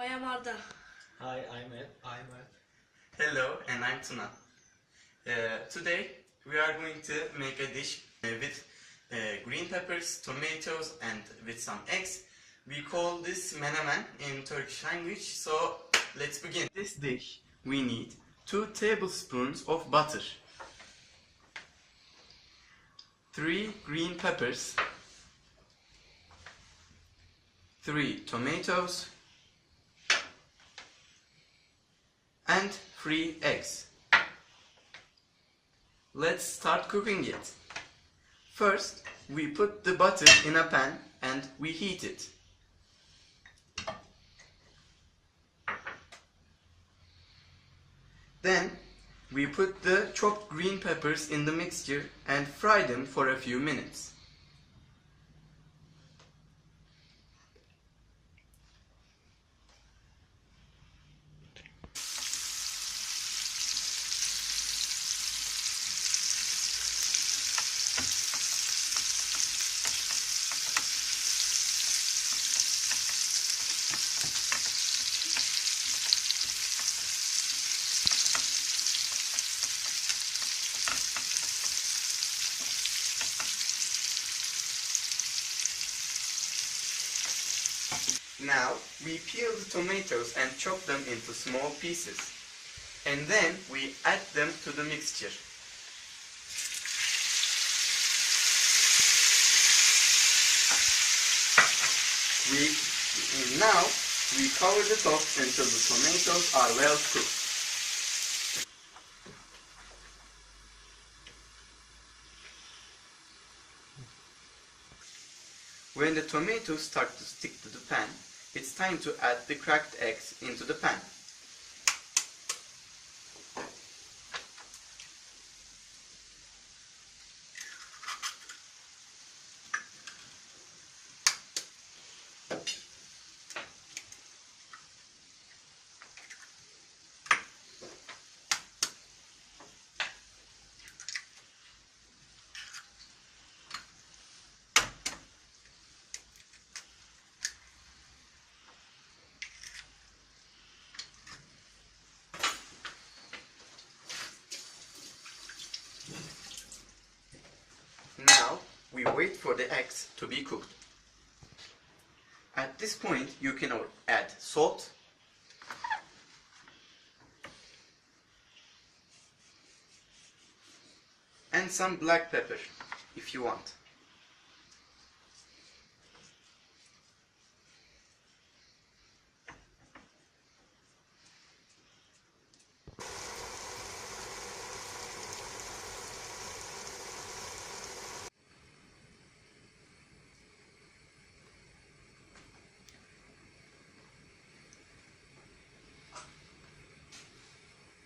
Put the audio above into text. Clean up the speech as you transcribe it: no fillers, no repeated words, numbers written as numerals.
I am Arda. Hi, I'm Ed. Hello, and I'm Tuna. Today we are going to make a dish with green peppers, tomatoes, and with some eggs. We call this menemen in Turkish language, so let's begin. This dish we need 2 tablespoons of butter, 3 green peppers, 3 tomatoes, and 3 eggs. Let's start cooking it. First, we put the butter in a pan and we heat it. Then, we put the chopped green peppers in the mixture and fry them for a few minutes. Now, we peel the tomatoes and chop them into small pieces. And then we add them to the mixture. Now, we cover the top until the tomatoes are well cooked. When the tomatoes start to stick to the pan, it's time to add the cracked eggs into the pan. Now, we wait for the eggs to be cooked. At this point, you can add salt, and some black pepper if you want.